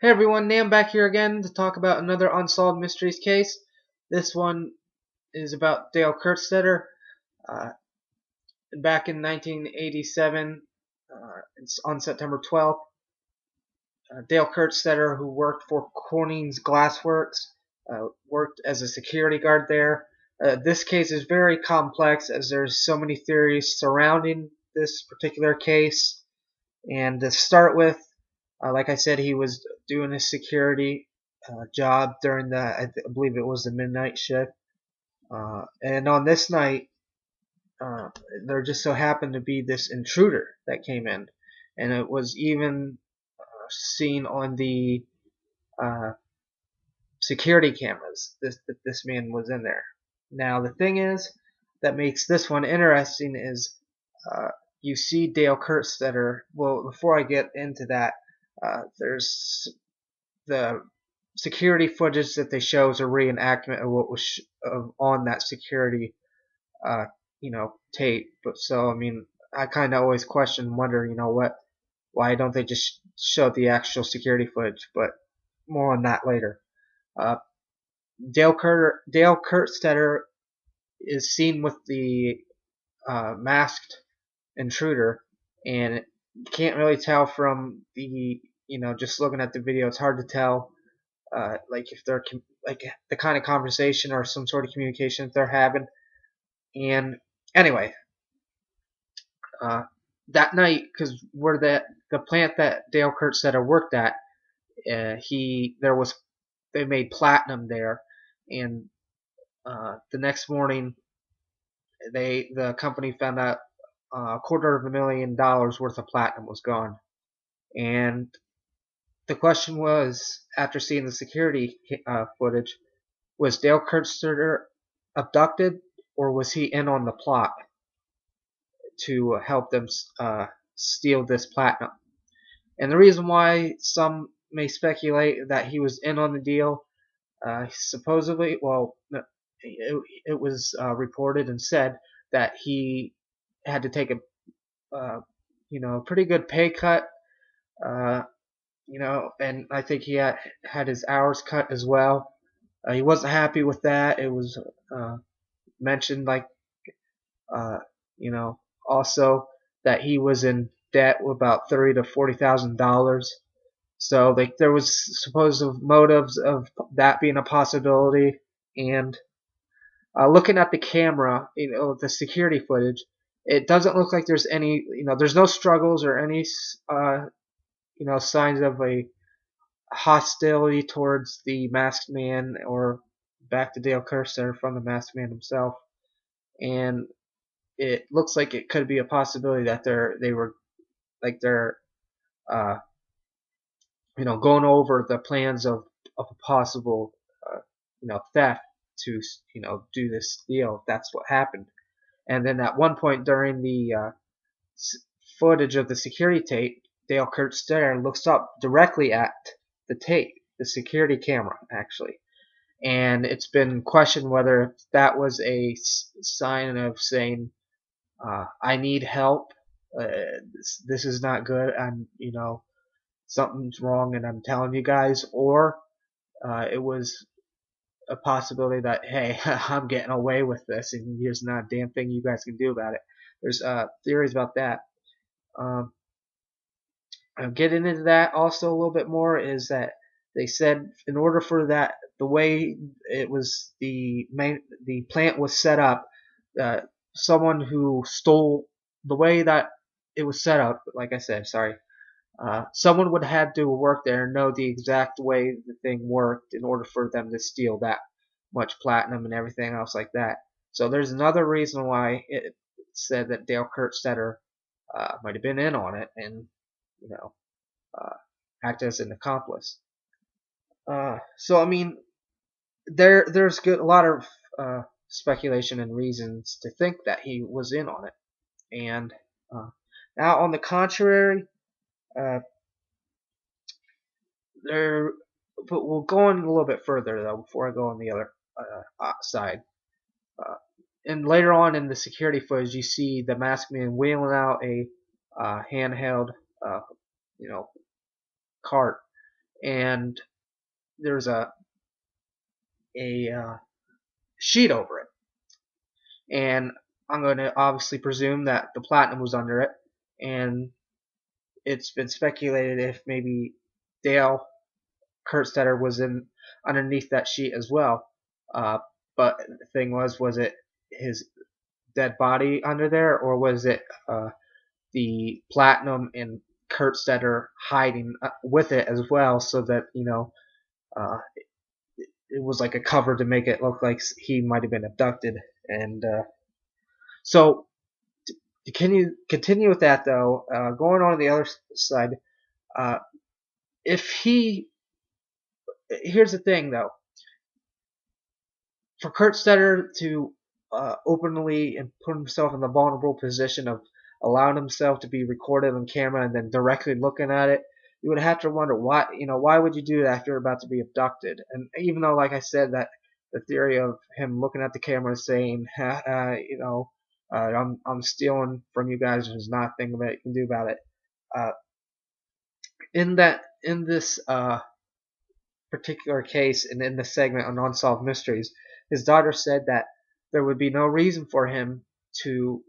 Hey everyone, Nam back here again to talk about another Unsolved Mysteries case. This one is about Dale Kerstetter. Uh, Back in 1987, it's on September 12th, Dale Kerstetter, who worked for Corning's Glassworks, worked as a security guard there. This case is very complex as there's so many theories surrounding this particular case. And to start with, like I said, he was doing his security job during I believe it was the midnight shift. And on this night, uh, there just so happened to be this intruder that came in. And it was even seen on the uh, security cameras that this man was in there. Now, the thing is that makes this one interesting is uh, you see Dale Kerstetter. Well, before I get into that, there's the security footage that they show is a reenactment of what was on that security, uh, tape. But so I mean, I kind of always wonder, why don't they just show the actual security footage? But more on that later. Uh, Dale Kerstetter is seen with the masked intruder, and you can't really tell from the just looking at the video. It's hard to tell like if they're like the kind of conversation or some sort of communication that they're having. And anyway, uh, that night, because where the plant that Dale Kerstetter worked at, they made platinum there, and the next morning the company found out $250,000 worth of platinum was gone. And the question was, after seeing the security footage, was Dale Kerstetter abducted, or was he in on the plot to help them steal this platinum? And the reason why some may speculate that he was in on the deal, supposedly, well, it was reported and said that he had to take pretty good pay cut, uh, and I think he had his hours cut as well. He wasn't happy with that. It was mentioned like uh, you know, also that he was in debt with about $30,000 to $40,000. So like there was supposed motives of that being a possibility. And looking at the camera, the security footage, it doesn't look like there's any, there's no struggles or any, signs of a hostility towards the masked man or back to Dale Kerstetter from the masked man himself. And it looks like it could be a possibility that they're uh, going over the plans of a possible theft to do this deal if that's what happened. And then at one point during the footage of the security tape, Dale Kerstetter looks up directly at the tape, the security camera actually, and it's been questioned whether that was a sign of saying, I need help. This is not good. Something's wrong, and I'm telling you guys. Or it was a possibility that, hey, I'm getting away with this, and there's not a damn thing you guys can do about it. There's theories about that. Um, Getting into that also a little bit more is that they said in order for that, the way the plant was set up, someone who stole the way that it was set up, like I said, sorry, someone would have to work there and know the exact way the thing worked in order for them to steal that much platinum and everything else like that. So there's another reason why it said that Dale Kerstetter might have been in on it and you know uh, act as an accomplice. So I mean, there's a lot of speculation and reasons to think that he was in on it. And uh, now, on the contrary, uh, there. But we'll go on a little bit further though before I go on the other side. Uh, and later on in the security footage, you see the masked man wheeling out a handheld, uh, you know, cart, and there's a sheet over it, and I'm going to obviously presume that the platinum was under it, and it's been speculated if maybe Dale Kerstetter was in underneath that sheet as well. Uh, but the thing was it his dead body under there, or was it the platinum and Kerstetter hiding with it as well, so that uh, it was like a cover to make it look like he might have been abducted. And so to continue with that though, going on the other side, uh, if he here's the thing though, for Kerstetter to openly and put himself in the vulnerable position of allowing himself to be recorded on camera and then directly looking at it, you would have to wonder why would you do that if you're about to be abducted? And even though, like I said, that the theory of him looking at the camera saying, I'm stealing from you guys, there's not a thing that you can do about it. Uh, in this particular case and in the segment on Unsolved Mysteries, his daughter said that there would be no reason for him to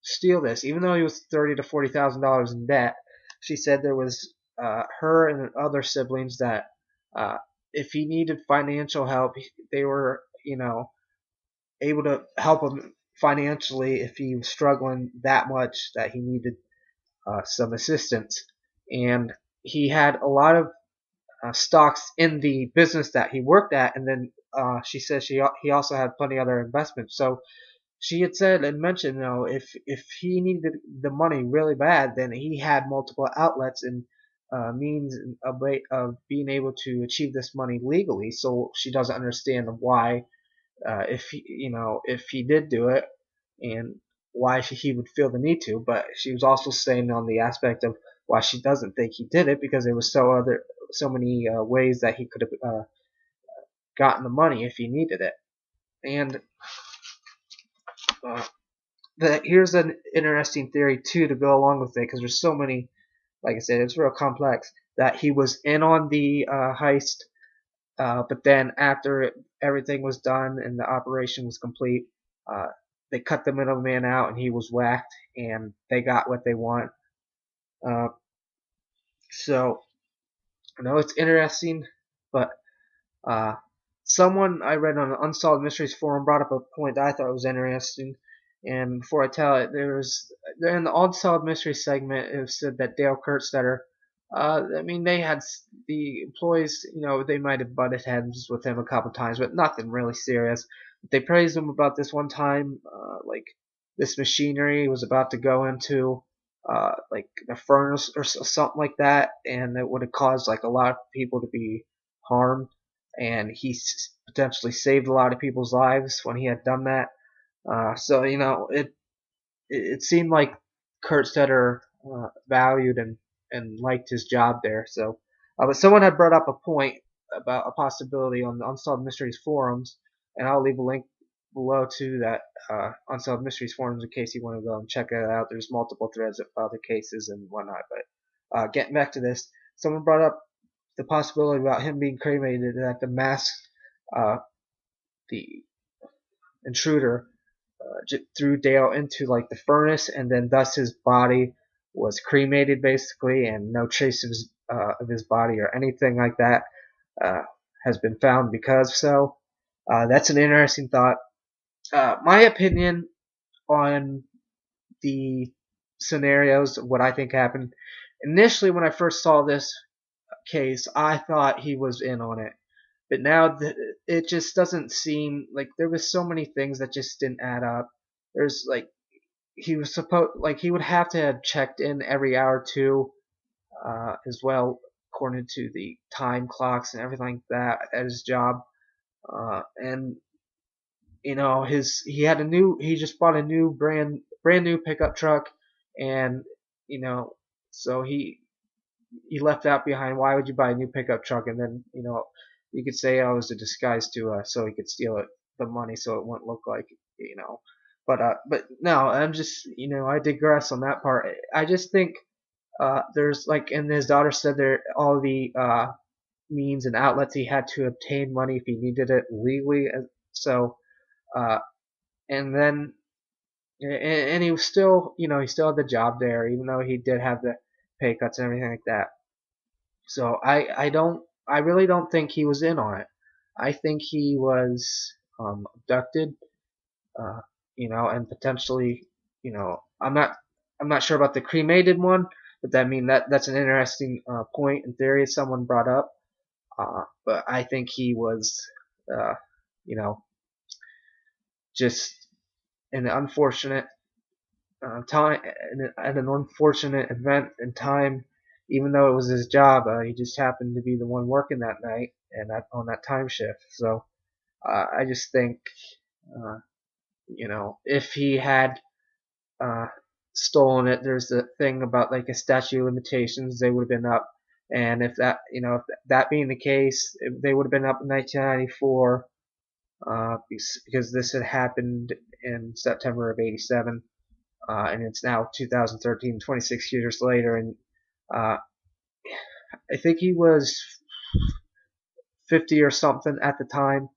steal this, even though he was $30,000 to $40,000 in debt. She said there was her and other siblings that if he needed financial help, they were able to help him financially if he was struggling that much that he needed some assistance. And he had a lot of stocks in the business that he worked at, and then she says he also had plenty of other investments. So she had said and mentioned, if he needed the money really bad, then he had multiple outlets and means of way of being able to achieve this money legally. So she doesn't understand why, if he did do it, and why he would feel the need to. But she was also saying on the aspect of why she doesn't think he did it, because there was so many ways that he could have gotten the money if he needed it. And uh, here's an interesting theory too to go along with it, because there's so many. Like I said, it's real complex. That he was in on the heist, but then after everything was done and the operation was complete, uh, they cut the middleman out and he was whacked, and they got what they want. Uh, so I know it's interesting, but Uh, someone I read on the Unsolved Mysteries forum brought up a point that I thought was interesting. And before I tell it, there in the Unsolved Mysteries segment, it said that Dale Kerstetter, they had the employees, they might have butted heads with him a couple times, but nothing really serious. They praised him about this one time, like this machinery was about to go into, like the furnace or something like that, and it would have caused like a lot of people to be harmed, and he potentially saved a lot of people's lives when he had done that. So it seemed like Kerstetter valued and liked his job there. So, but someone had brought up a point about a possibility on the Unsolved Mysteries forums, and I'll leave a link below to that Unsolved Mysteries forums in case you want to go and check it out. There's multiple threads of other cases and whatnot. But getting back to this, someone brought up the possibility about him being cremated, that the intruder threw Dale into like the furnace, and then thus his body was cremated basically, and no trace of his body or anything like that uh, has been found because so. That's an interesting thought. My opinion on the scenarios of what I think happened. Initially, when I first saw this case, I thought he was in on it. But now it just doesn't seem like there was so many things that just didn't add up. There's like he would have to have checked in every hour or two, as well, according to the time clocks and everything like that at his job. And he just bought a new brand new pickup truck, and so he left out behind, why would you buy a new pickup truck? And then you could say, oh, it was a disguise to so he could steal the money so it wouldn't look like but no, I'm just I digress on that part. I just think there's like, and his daughter said, there all the means and outlets he had to obtain money if he needed it legally. So, uh, and then, and he was still, he still had the job there, even though he did have the pay cuts and everything like that. So I really don't think he was in on it. I think he was abducted, uh, and potentially, I'm not sure about the cremated one, but that's an interesting point and theory someone brought up. But I think he was, uh, you know, just an unfortunate time, at an unfortunate event in time. Even though it was his job, he just happened to be the one working that night and on that time shift. So I just think, uh, if he had uh, stolen it, there's the thing about like a statute of limitations. They would have been up, and if that being the case, they would have been up in 1994, because this had happened in September of '87, and it's now 2013, 26 years later, and uh, I think he was 50 or something at the time,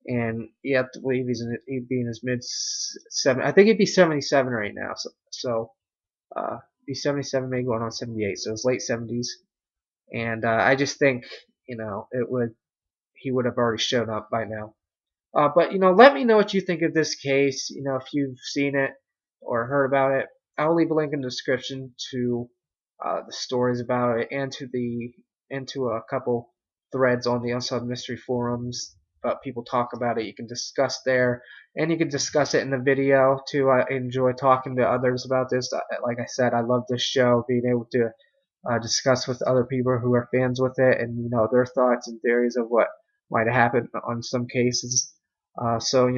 and you have to believe he'd be in his mid seven. I think he'd be 77 right now. So be 77, maybe going on 78. So it's late 70s, and I just think it would he would have already shown up by now. But let me know what you think of this case. If you've seen it or heard about it, I'll leave a link in the description to the stories about it and to a couple threads on the Unsolved Mystery forums. People talk about it. You can discuss there, and you can discuss it in the video too. I enjoy talking to others about this. Like I said, I love this show, being able to discuss with other people who are fans with it, and their thoughts and theories of what might have happened on some cases. So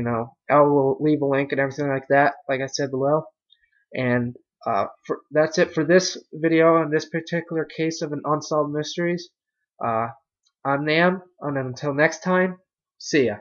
I'll leave a link and everything like that, like I said below. And that's it for this video on this particular case of an unsolved mysteries. I'm Nam, and until next time, see ya.